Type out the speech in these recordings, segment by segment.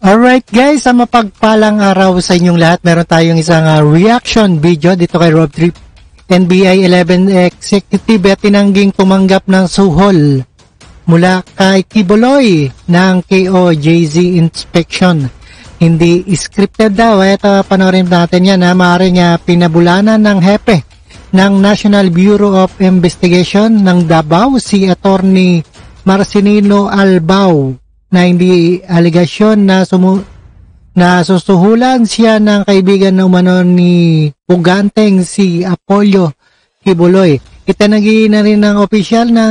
Alright guys, sa mapagpalang araw sa inyong lahat, meron tayong isang reaction video dito kay Rob Trip. NBI 11 Executive at tinangging tumanggap ng suhol mula kay Kibuloy ng KOJZ inspection. Hindi scripted daw. Ito, panoorin natin yan. Maaaring pinabulanan ng hepe ng National Bureau of Investigation ng Davao, si Attorney Marcelino Albao, na hindi aligasyon na susuhulan siya ng kaibigan na umano ni Puganteng si Apollo Kibuloy. Itinagi na rin ng opisyal na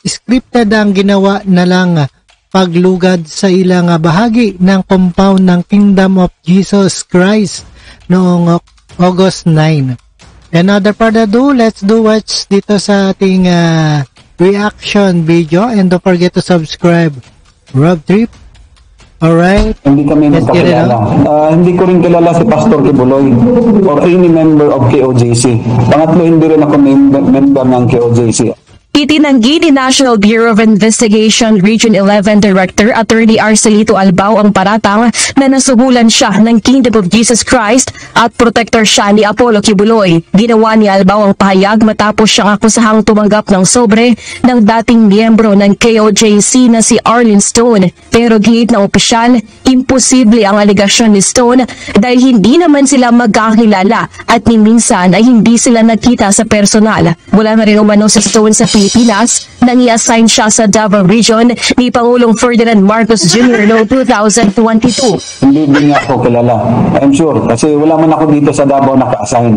scripted ang ginawa na lang paglugad sa ilang bahagi ng compound ng Kingdom of Jesus Christ noong August 9. Another further ado, let's do watch dito sa ating reaction video, and don't forget to subscribe. Rob Trip. Alright. Hindi kami magkakilala. Hindi ko rin kilala si Pastor Kibuloy or any member of KOJC. Pangatlo, hindi rin ako member ng KOJC. Itinanggi ni National Bureau of Investigation Region 11 Director Attorney Arcelito Albao ang paratang na nasuhulan siya ng Kingdom of Jesus Christ at protector siya ni Apollo Kibuloy. Ginawa ni Albao ang pahayag matapos siyang akusahang tumanggap ng sobre ng dating miyembro ng KOJC na si Arlene Stone. Pero gihit ng opisyal, imposible ang aligasyon ni Stone dahil hindi naman sila magkakilala at ni minsan ay hindi sila nagkita sa personal. Wala na rin umano sa Stone sa Pilipinas nang i-assign siya sa Davao Region ni Pangulong Ferdinand Marcos Jr. noong 2022. Hindi niya ako kilala. I'm sure. Kasi wala man ako dito sa Davao naka-assign.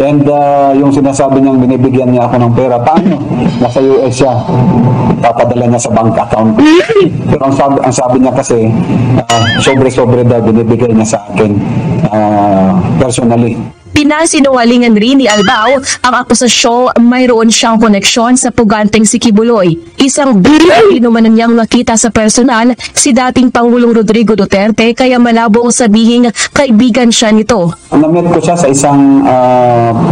And yung sinasabi niyang binibigyan niya ako ng pera, paano? Nasa US siya. Papadala niya sa bank account. Pero ang sabi niya kasi, sobre-sobre daw binibigay niya sa akin personally. Pinasinungalingan rin ni Albao ang akusasyong mayroon siyang koneksyon sa Puganteng si Kibuloy. Isang binumanan niyang nakita sa personal si dating Pangulong Rodrigo Duterte, kaya malabo ang sabihing kaibigan siya nito. Na-meet ko siya sa isang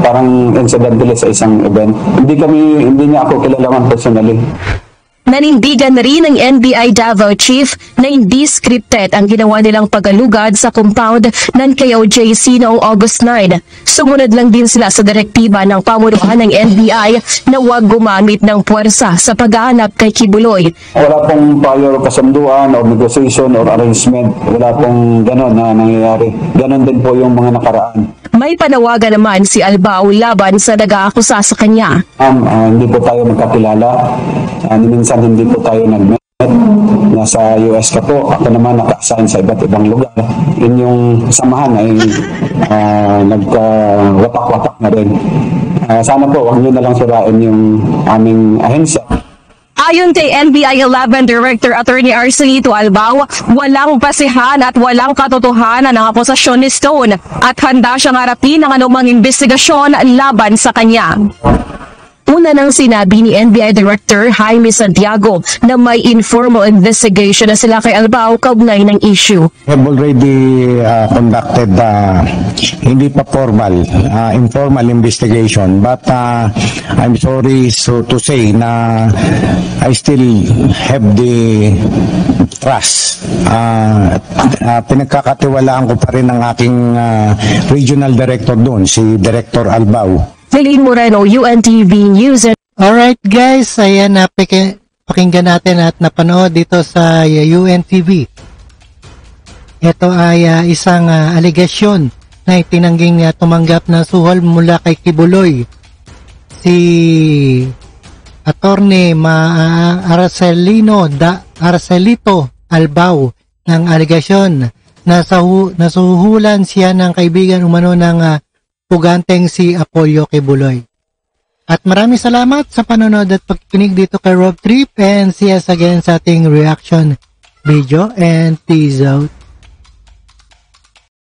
parang incidentally sa isang event. Hindi niya ako kilalaman personally. Nanindigan na rin ng NBI Davao Chief na hindi scripted ang ginawa nilang pagalugad sa compound ng KOJC noong August 9. Sumunod lang din sila sa direktiba ng pamunuan ng NBI na huwag gumamit ng puwersa sa paghahanap kay Kibuloy. Wala pong prior kasunduan or negotiation or arrangement. Wala pong gano'n na nangyayari. Gano'n din po yung mga nakaraan. May panawagan naman si Albao laban sa nag-aakusa sa kanya. Hindi po tayo magkakilala. Minsan hindi po tayo nag-met. Nasa US ka po. Ako naman naka-assign sa iba't ibang lugar. Inyong samahan ay nagwatak-watak na rin. Sana po, huwag nyo na lang sirain yung aming ahensya. Ayon kay NBI 11 Director Attorney Arcelito Albao, walang basihan at walang katotohanan ang akusasyon ni Stone at handa siyang harapin ang anumang investigasyon laban sa kanya. Una nang sinabi ni NBI Director Jaime Santiago na may informal investigation na sila kay Albao kaugnay ng issue. We have already conducted hindi pa formal, informal investigation, but I'm sorry to say na I still have the trust. Pinagkakatiwalaan ko pa rin ang aking regional director doon, si Director Albao. Celine Moreno, UNTV News. Alright guys, ayan, pakinggan natin at napanood dito sa UNTV. Ito ay isang aligasyon na itinangging tumanggap ng suhol mula kay Kibuloy. Si Attorney Arcelito Albao ng aligasyon na nasuhulan siya ng kaibigan umano ng Puganteng si Apollo Kibuloy. At maraming salamat sa panonood at pagkikinig dito kay Rob Trip, and see us again sa ating reaction video, and peace out.